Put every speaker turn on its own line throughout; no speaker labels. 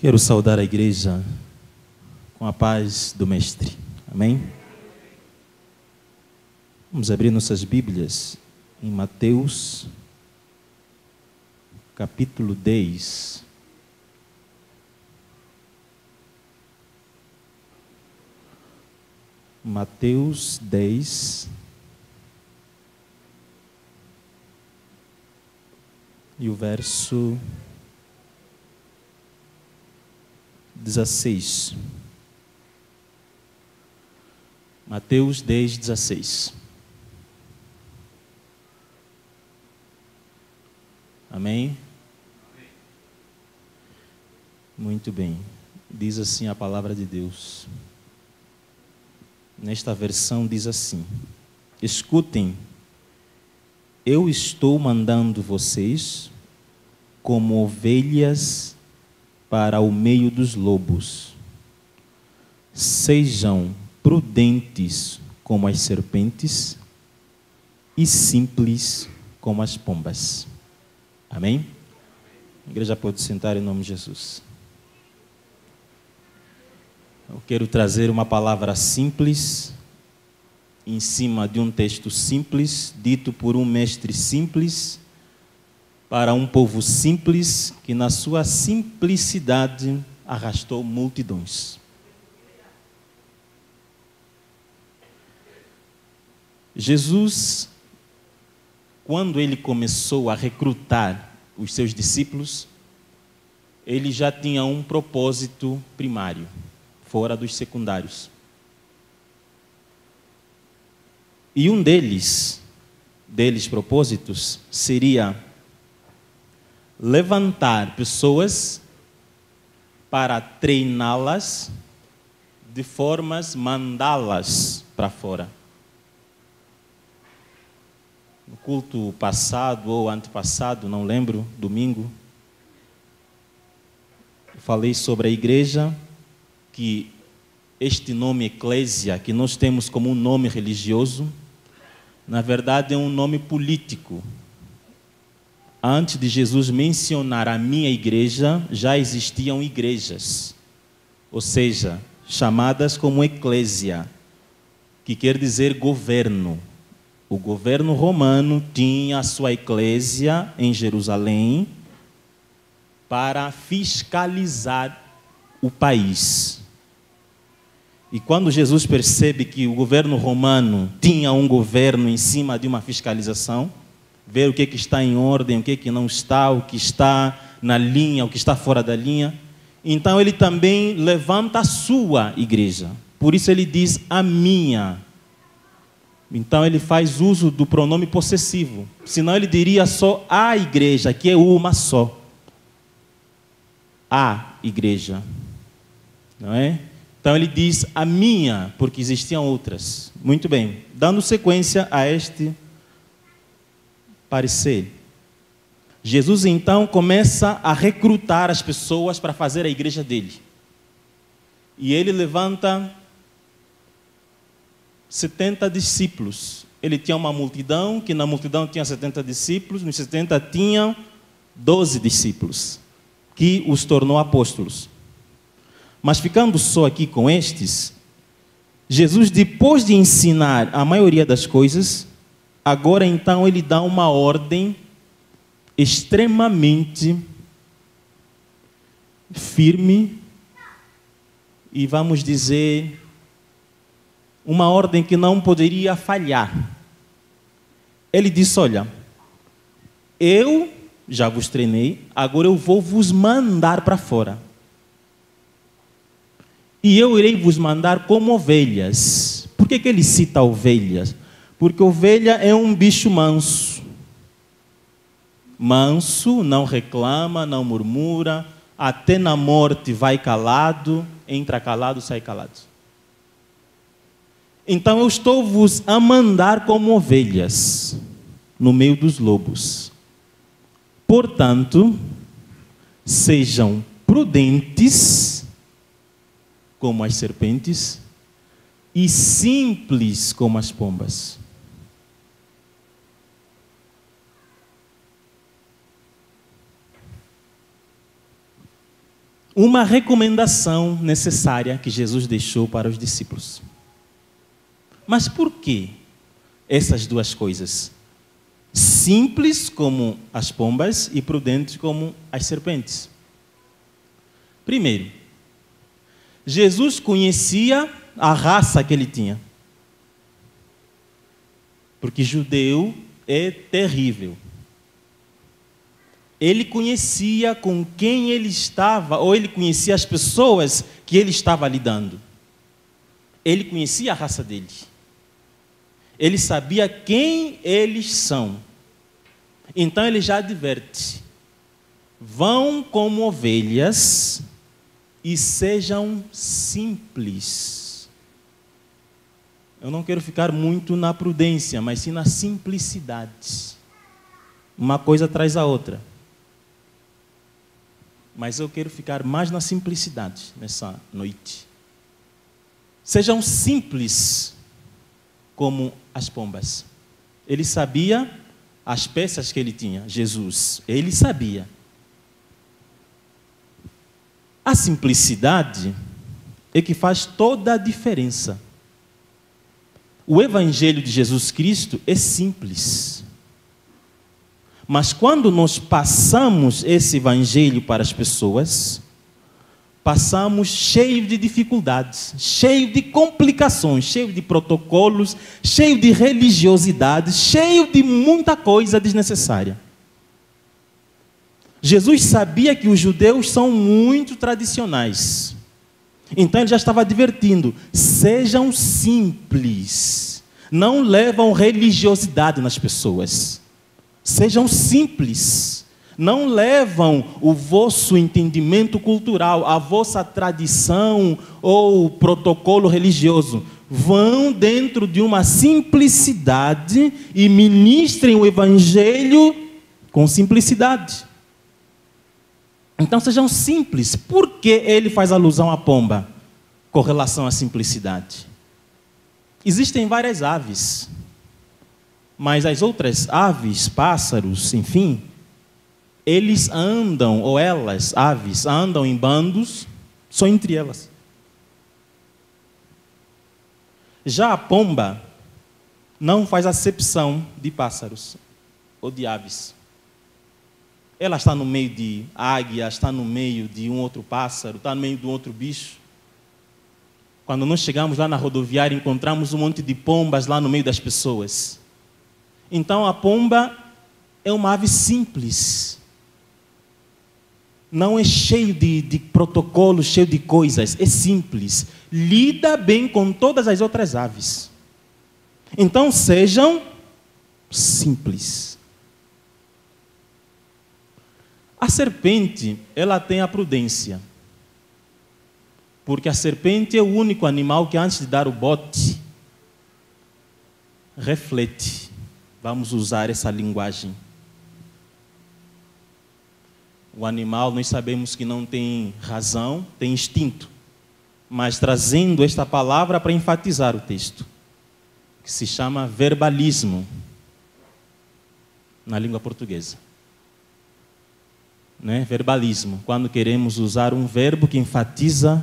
Quero saudar a igreja com a paz do Mestre. Amém? Vamos abrir nossas Bíblias em Mateus, capítulo 10. Mateus 10. E o verso 16. Mateus 10, 16. Amém? Muito bem. Diz assim a palavra de Deus. Nesta versão diz assim: escutem, eu estou mandando vocês como ovelhas para o meio dos lobos. Sejam prudentes como as serpentes e simples como as pombas. Amém? A igreja pode sentar em nome de Jesus. Eu quero trazer uma palavra simples em cima de um texto simples, dito por um mestre simples, para um povo simples, que na sua simplicidade arrastou multidões. Jesus, quando ele começou a recrutar os seus discípulos, ele já tinha um propósito primário, fora dos secundários. E um deles propósitos, seria levantar pessoas para treiná-las de formas mandá-las para fora. No culto passado ou antepassado, não lembro, domingo, eu falei sobre a igreja, que este nome eclésia, que nós temos como um nome religioso, na verdade é um nome político. Antes de Jesus mencionar a minha igreja, já existiam igrejas, ou seja, chamadas como eclésia, que quer dizer governo. O governo romano tinha a sua eclésia em Jerusalém para fiscalizar o país. E quando Jesus percebe que o governo romano tinha um governo em cima de uma fiscalização, ver o que está em ordem, o que não está, o que está na linha, o que está fora da linha, então ele também levanta a sua igreja. Por isso ele diz a minha. Então ele faz uso do pronome possessivo. Senão ele diria só a igreja, que é uma só. A igreja. Não é? Então ele diz a minha, porque existiam outras. Muito bem. Dando sequência a este parecer, Jesus então começa a recrutar as pessoas para fazer a igreja dele. E ele levanta 70 discípulos. Ele tinha uma multidão, que na multidão tinha 70 discípulos, nos 70 tinham 12 discípulos, que os tornou apóstolos. Mas ficando só aqui com estes, Jesus, depois de ensinar a maioria das coisas, agora então ele dá uma ordem extremamente firme e, vamos dizer, uma ordem que não poderia falhar. Ele disse: olha, eu já vos treinei, agora eu vou vos mandar para fora. E eu irei vos mandar como ovelhas. Por que ele cita ovelhas? Porque ovelha é um bicho manso. Manso, não reclama, não murmura, até na morte vai calado, entra calado, sai calado. Então eu estou-vos a mandar como ovelhas no meio dos lobos. Portanto, sejam prudentes como as serpentes e simples como as pombas. uma recomendação necessária que Jesus deixou para os discípulos. Mas por que essas duas coisas? Simples como as pombas e prudentes como as serpentes. Primeiro, Jesus conhecia a raça que ele tinha. Porque judeu é terrível. Ele conhecia com quem ele estava, ou ele conhecia as pessoas que ele estava lidando. Ele conhecia a raça dele. Ele sabia quem eles são. Então ele já adverte: vão como ovelhas e sejam simples. Eu não quero ficar muito na prudência, mas sim na simplicidade. Uma coisa traz a outra. Mas eu quero ficar mais na simplicidade nessa noite. Sejam simples como as pombas. Ele sabia as peças que ele tinha, Jesus. Ele sabia. A simplicidade é que faz toda a diferença. O Evangelho de Jesus Cristo é simples. Mas quando nós passamos esse Evangelho para as pessoas, passamos cheio de dificuldades, cheio de complicações, cheio de protocolos, cheio de religiosidade, cheio de muita coisa desnecessária. Jesus sabia que os judeus são muito tradicionais. Então ele já estava advertindo: sejam simples, não levam religiosidade nas pessoas. Sejam simples, não levam o vosso entendimento cultural, a vossa tradição ou protocolo religioso. Vão dentro de uma simplicidade e ministrem o Evangelho com simplicidade. Então sejam simples. Por que ele faz alusão à pomba com relação à simplicidade? Existem várias aves. Mas as outras aves, pássaros, enfim, eles andam, ou elas, aves, andam em bandos, só entre elas. Já a pomba não faz acepção de pássaros ou de aves. Ela está no meio de águia, está no meio de um outro pássaro, está no meio de um outro bicho. Quando nós chegamos lá na rodoviária, encontramos um monte de pombas lá no meio das pessoas. Então a pomba é uma ave simples. Não é cheio de protocolos, cheio de coisas. É simples. Lida bem com todas as outras aves. Então sejam simples. A serpente, ela tem a prudência. Porque a serpente é o único animal que antes de dar o bote, reflete. Vamos usar essa linguagem. O animal, nós sabemos que não tem razão, tem instinto. Mas trazendo esta palavra para enfatizar o texto, que se chama verbalismo, na língua portuguesa. Né? Verbalismo, quando queremos usar um verbo que enfatiza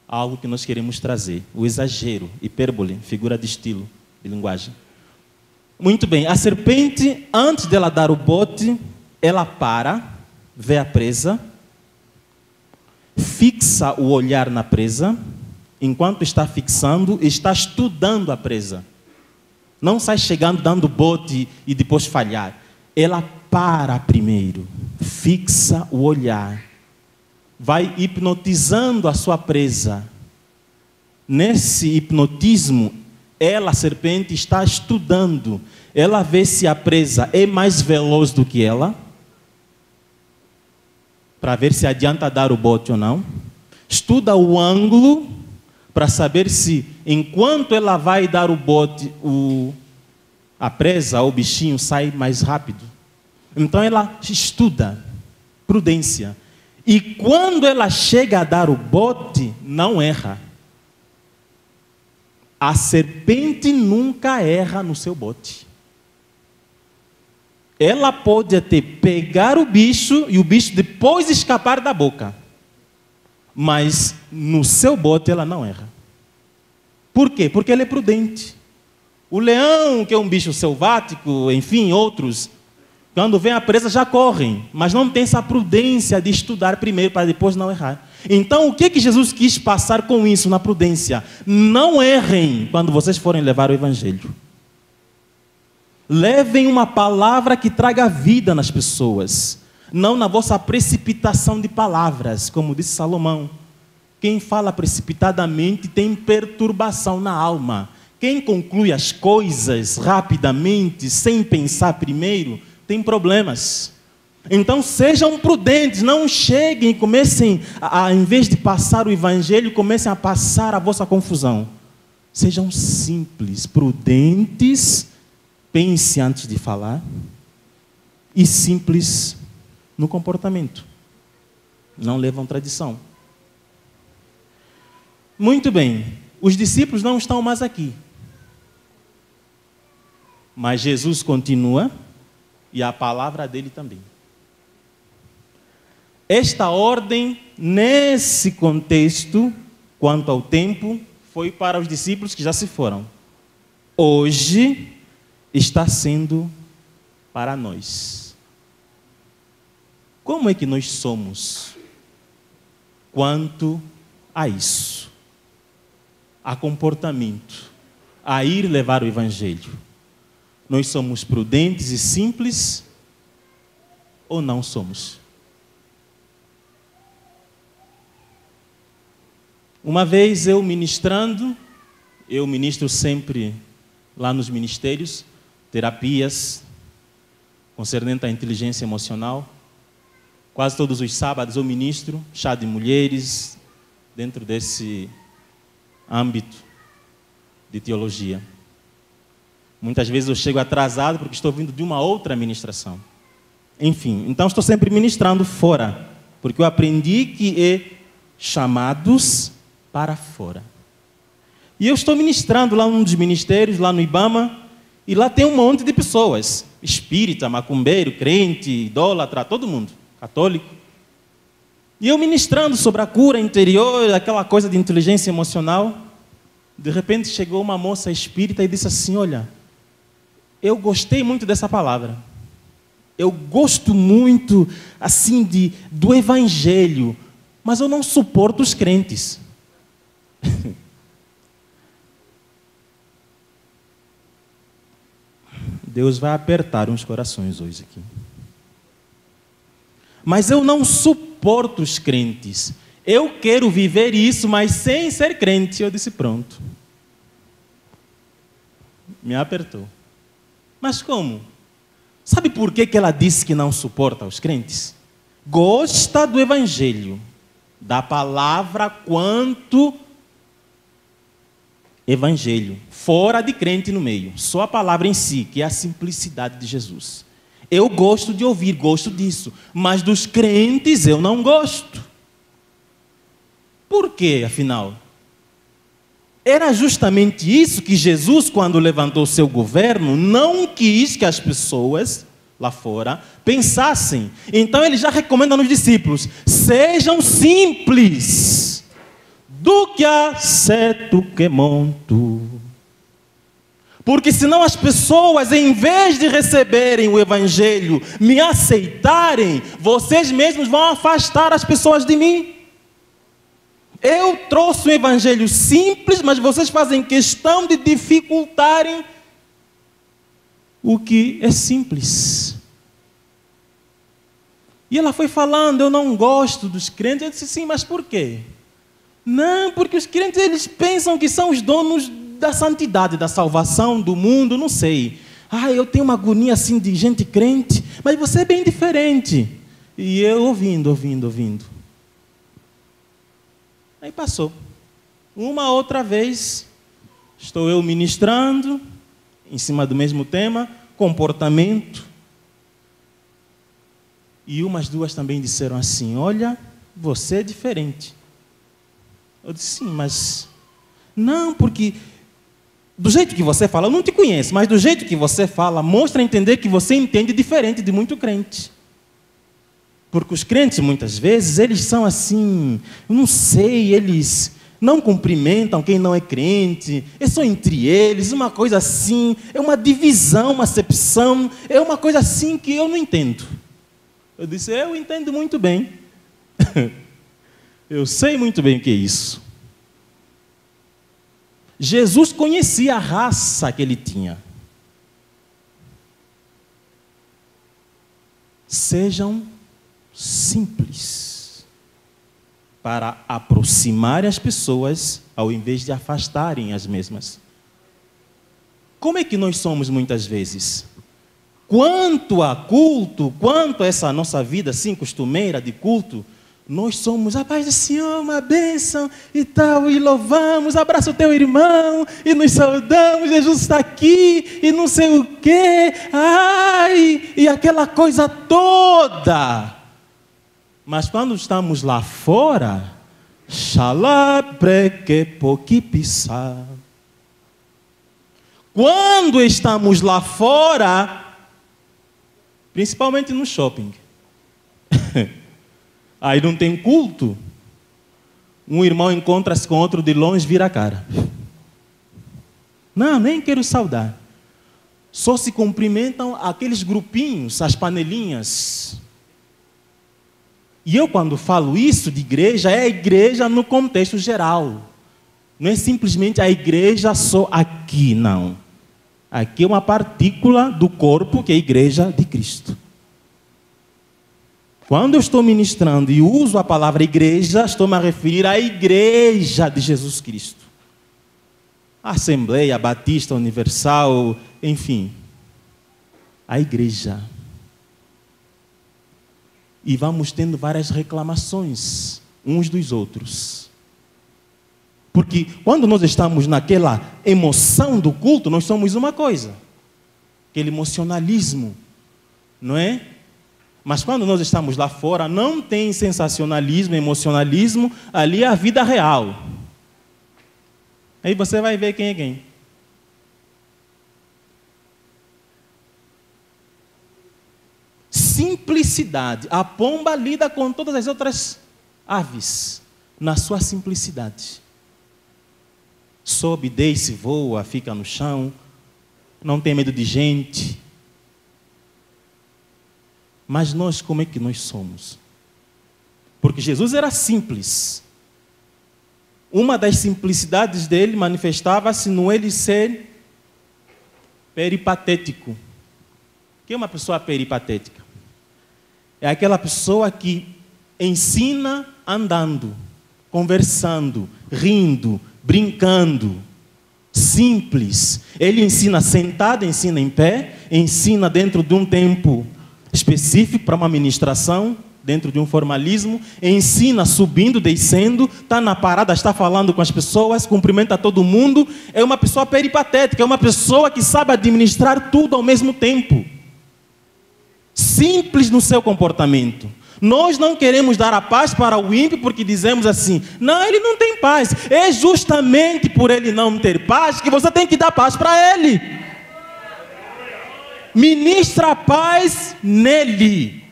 algo que nós queremos trazer. O exagero, hipérbole, figura de estilo, de linguagem. Muito bem, a serpente, antes dela dar o bote, ela para, vê a presa, fixa o olhar na presa, enquanto está fixando, está estudando a presa. Não sai chegando, dando bote e depois falhar. Ela para primeiro, fixa o olhar, vai hipnotizando a sua presa. Nesse hipnotismo, ela, a serpente, está estudando. Ela vê se a presa é mais veloz do que ela, para ver se adianta dar o bote ou não. Estuda o ângulo, para saber se, enquanto ela vai dar o bote, a presa, o bichinho, sai mais rápido. Então ela estuda, prudência. E quando ela chega a dar o bote, não erra. A serpente nunca erra no seu bote. Ela pode até pegar o bicho e o bicho depois escapar da boca. mas no seu bote ela não erra. Por quê? Porque ela é prudente. O leão, que é um bicho selvático, enfim, outros, quando vem a presa já correm, mas não tem essa prudência de estudar primeiro para depois não errar. Então, o que Jesus quis passar com isso na prudência? Não errem quando vocês forem levar o Evangelho. Levem uma palavra que traga vida nas pessoas, não na vossa precipitação de palavras, como disse Salomão. Quem fala precipitadamente tem perturbação na alma. Quem conclui as coisas rapidamente, sem pensar primeiro, tem problemas. Então sejam prudentes, não cheguem e comecem, em vez de passar o Evangelho, comecem a passar a vossa confusão. Sejam simples, prudentes, pense antes de falar, e simples no comportamento. Não levam tradição. Muito bem, os discípulos não estão mais aqui. Mas Jesus continua e a palavra dele também. Esta ordem, nesse contexto, quanto ao tempo, foi para os discípulos que já se foram. Hoje está sendo para nós. Como é que nós somos quanto a isso? A comportamento, a ir levar o Evangelho. Nós somos prudentes e simples ou não somos? Uma vez eu ministrando, eu ministro sempre lá nos ministérios, terapias concernente à inteligência emocional. Quase todos os sábados eu ministro chá de mulheres dentro desse âmbito de teologia. Muitas vezes eu chego atrasado porque estou vindo de uma outra ministração. Enfim, então estou sempre ministrando fora, porque eu aprendi que é chamados para fora. E eu estou ministrando lá num dos ministérios, lá no Ibama, e lá tem um monte de pessoas, espírita, macumbeiro, crente, idólatra, todo mundo, católico. E eu ministrando sobre a cura interior, aquela coisa de inteligência emocional, de repente chegou uma moça espírita e disse assim: olha, eu gostei muito dessa palavra. Eu gosto muito, assim, do Evangelho, mas eu não suporto os crentes. Deus vai apertar uns corações hoje aqui. Mas eu não suporto os crentes. Eu quero viver isso, mas sem ser crente. Eu disse: pronto. Me apertou. Mas como? Sabe por que ela disse que não suporta os crentes? Gosta do Evangelho, da palavra quanto Evangelho, fora de crente no meio. Só a palavra em si, que é a simplicidade de Jesus. Eu gosto de ouvir, gosto disso, mas dos crentes eu não gosto. Por quê, afinal? Era justamente isso que Jesus, quando levantou seu governo, não quis que as pessoas lá fora pensassem. Então ele já recomenda nos discípulos: sejam simples, do que acerto que monto. Porque senão as pessoas, em vez de receberem o Evangelho, me aceitarem, vocês mesmos vão afastar as pessoas de mim. Eu trouxe um Evangelho simples, mas vocês fazem questão de dificultarem o que é simples. E ela foi falando: eu não gosto dos crentes. Eu disse: sim, mas por quê? Não, porque os crentes, eles pensam que são os donos da santidade, da salvação, do mundo, não sei. Eu tenho uma agonia assim de gente crente, mas você é bem diferente. E eu ouvindo. Aí passou. Uma outra vez, estou eu ministrando, em cima do mesmo tema, comportamento. E umas duas também disseram assim: olha, você é diferente. Eu disse: sim, mas... não, porque do jeito que você fala, eu não te conheço, mas do jeito que você fala, mostra a entender que você entende diferente de muito crente. Porque os crentes, muitas vezes, eles são assim, eu não sei, eles não cumprimentam quem não é crente, é só entre eles, uma coisa assim, é uma divisão, uma acepção, é uma coisa assim que eu não entendo. Eu disse, eu entendo muito bem. Eu sei muito bem o que é isso. Jesus conhecia a raça que ele tinha. Sejam simples, para aproximar as pessoas, ao invés de afastarem as mesmas. Como é que nós somos muitas vezes? Quanto a culto, quanto a essa nossa vida assim, costumeira de culto, nós somos, a paz do Senhor, uma bênção e tal, e louvamos, abraça o teu irmão, e nos saudamos, Jesus está aqui, e não sei o quê, ai, e aquela coisa toda. Mas quando estamos lá fora, quando estamos lá fora, principalmente no shopping, aí não tem culto, um irmão encontra-se com outro de longe, vira a cara. Não, nem quero saudar. Só se cumprimentam aqueles grupinhos, as panelinhas. E eu, quando falo isso de igreja, é a igreja no contexto geral. Não é simplesmente a igreja só aqui, não. Aqui é uma partícula do corpo que é a igreja de Cristo. Quando eu estou ministrando e uso a palavra igreja, estou me a referir à igreja de Jesus Cristo. A Assembleia Batista Universal, enfim. A igreja. E vamos tendo várias reclamações uns dos outros. Porque quando nós estamos naquela emoção do culto, nós somos uma coisa. Aquele emocionalismo, não é? Mas quando nós estamos lá fora, não tem sensacionalismo, emocionalismo, ali é a vida real. Aí você vai ver quem é quem. Simplicidade. A pomba lida com todas as outras aves, na sua simplicidade. Sobe, desce, voa, fica no chão, não tem medo de gente. Mas nós, como é que nós somos? Porque Jesus era simples. Uma das simplicidades dele manifestava-se no ele ser peripatético. O que é uma pessoa peripatética? É aquela pessoa que ensina andando, conversando, rindo, brincando. Simples. Ele ensina sentado, ensina em pé, ensina dentro de um tempo específico para uma ministração, dentro de um formalismo, ensina subindo, descendo, está na parada, está falando com as pessoas, cumprimenta todo mundo, é uma pessoa peripatética, é uma pessoa que sabe administrar tudo ao mesmo tempo. Simples no seu comportamento. Nós não queremos dar a paz para o ímpio porque dizemos assim, não, ele não tem paz, é justamente por ele não ter paz que você tem que dar paz para ele. Ministra a paz nele.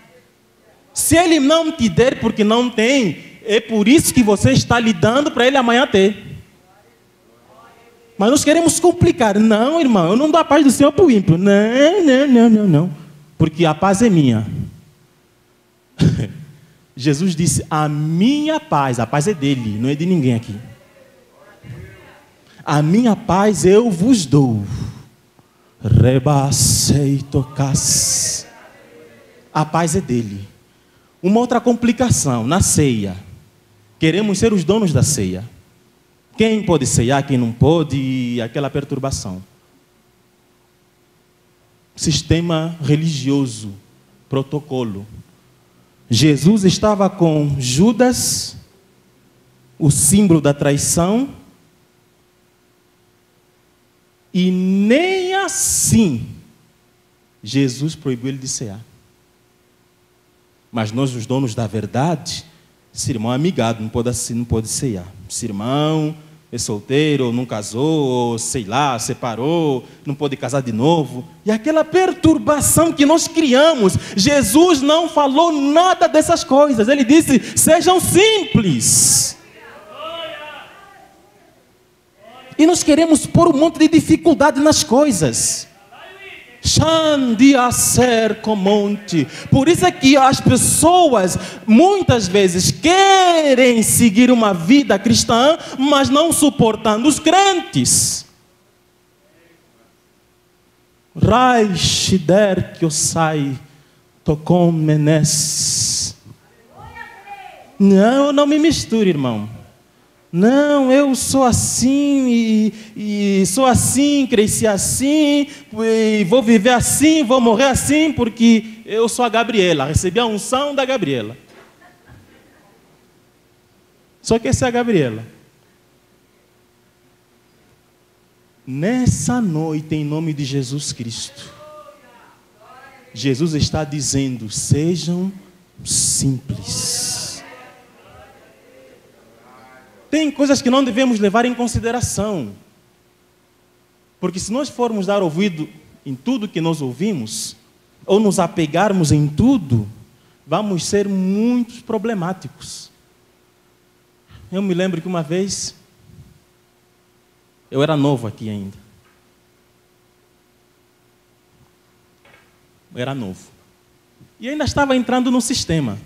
Se ele não te der porque não tem, é por isso que você está lhe dando para ele amanhã ter. Mas nós queremos complicar. Não, irmão, eu não dou a paz do Senhor para o ímpio. Não. Porque a paz é minha. Jesus disse, a minha paz, a paz é dele, não é de ninguém aqui. A minha paz eu vos dou. Rebacei tocas. A paz é dele. Uma outra complicação, na ceia. Queremos ser os donos da ceia. Quem pode ceiar, quem não pode, aquela perturbação. Sistema religioso, protocolo. Jesus estava com Judas, o símbolo da traição, e nem assim Jesus proibiu ele de cear. Mas nós, os donos da verdade, esse irmão é amigado, não pode cear. Esse irmão é solteiro, ou não casou, ou sei lá, separou, não pode casar de novo. E aquela perturbação que nós criamos, Jesus não falou nada dessas coisas. Ele disse: sejam simples. E nós queremos pôr um monte de dificuldade nas coisas. Por isso é que as pessoas muitas vezes querem seguir uma vida cristã, mas não suportando os crentes. Raishider Kyosai Tokom Menes. Não me misture, irmão. Não, eu sou assim, e sou assim, cresci assim, e vou viver assim, vou morrer assim, porque eu sou a Gabriela, recebi a unção da Gabriela. Só que essa é a Gabriela. Nessa noite, em nome de Jesus Cristo, Jesus está dizendo: sejam simples. Tem coisas que não devemos levar em consideração. Porque se nós formos dar ouvido em tudo que nós ouvimos, ou nos apegarmos em tudo, vamos ser muito problemáticos. Eu me lembro que uma vez, eu era novo aqui ainda. Eu era novo. E ainda estava entrando no sistema.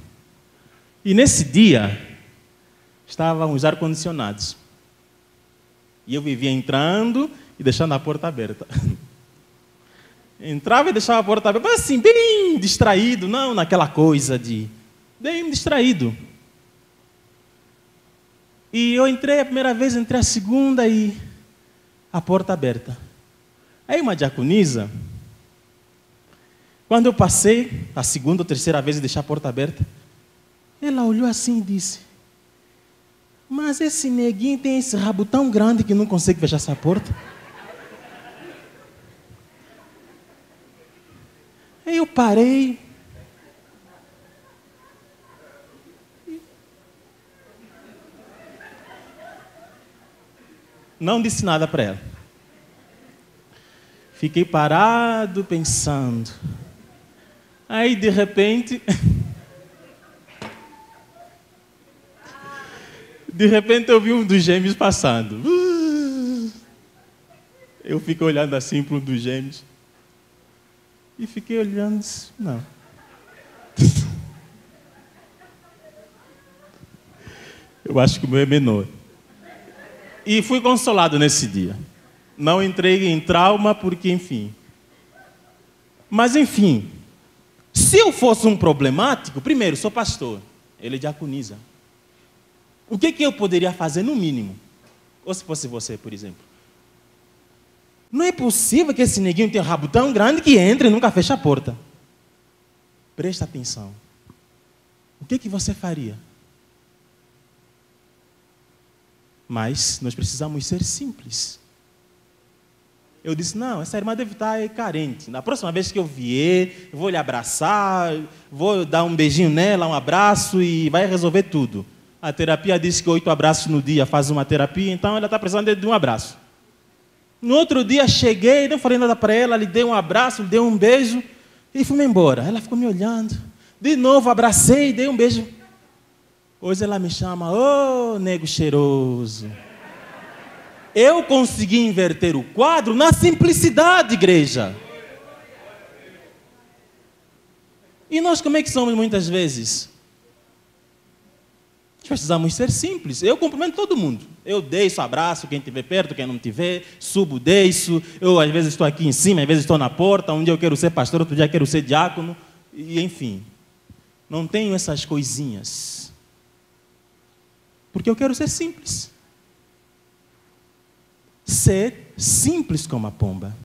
E nesse dia, estavam os ar-condicionados. E eu vivia entrando e deixando a porta aberta. Entrava e deixava a porta aberta, mas assim, bem distraído, não naquela coisa de... bem distraído. E eu entrei a primeira vez, entrei a segunda e a porta aberta. Aí uma diaconisa, quando eu passei a segunda ou terceira vez e deixei a porta aberta, ela olhou assim e disse: mas esse neguinho tem esse rabo tão grande que não consegue fechar essa porta. Aí eu parei. Não disse nada para ela. Fiquei parado pensando. Aí de repente... De repente eu vi um dos gêmeos passando. Eu fiquei olhando assim para um dos gêmeos. E fiquei olhando, não. Eu acho que o meu é menor. E fui consolado nesse dia. Não entrei em trauma porque, enfim. Mas, enfim. Se eu fosse um problemático, primeiro, sou pastor. Ele diaconiza. O que eu poderia fazer no mínimo? Ou se fosse você, por exemplo. Não é possível que esse neguinho tenha um rabo tão grande que entra e nunca fecha a porta. Presta atenção. O que você faria? Mas nós precisamos ser simples. Eu disse: não, essa irmã deve estar carente. Na próxima vez que eu vier, eu vou lhe abraçar, vou dar um beijinho nela, um abraço e vai resolver tudo. A terapia diz que 8 abraços no dia faz uma terapia, então ela está precisando de um abraço. No outro dia cheguei, não falei nada para ela, lhe dei um abraço, lhe dei um beijo e fui-me embora. Ela ficou me olhando. De novo abracei, dei um beijo. Hoje ela me chama: ô nego cheiroso. Eu consegui inverter o quadro na simplicidade, igreja. E nós como é que somos muitas vezes? Precisamos ser simples. Eu cumprimento todo mundo. Eu deixo, abraço quem estiver perto, quem não estiver, subo, deixo. Eu às vezes estou aqui em cima, às vezes estou na porta. Um dia eu quero ser pastor, outro dia eu quero ser diácono. E enfim, não tenho essas coisinhas. Porque eu quero ser simples. Ser simples como a pomba.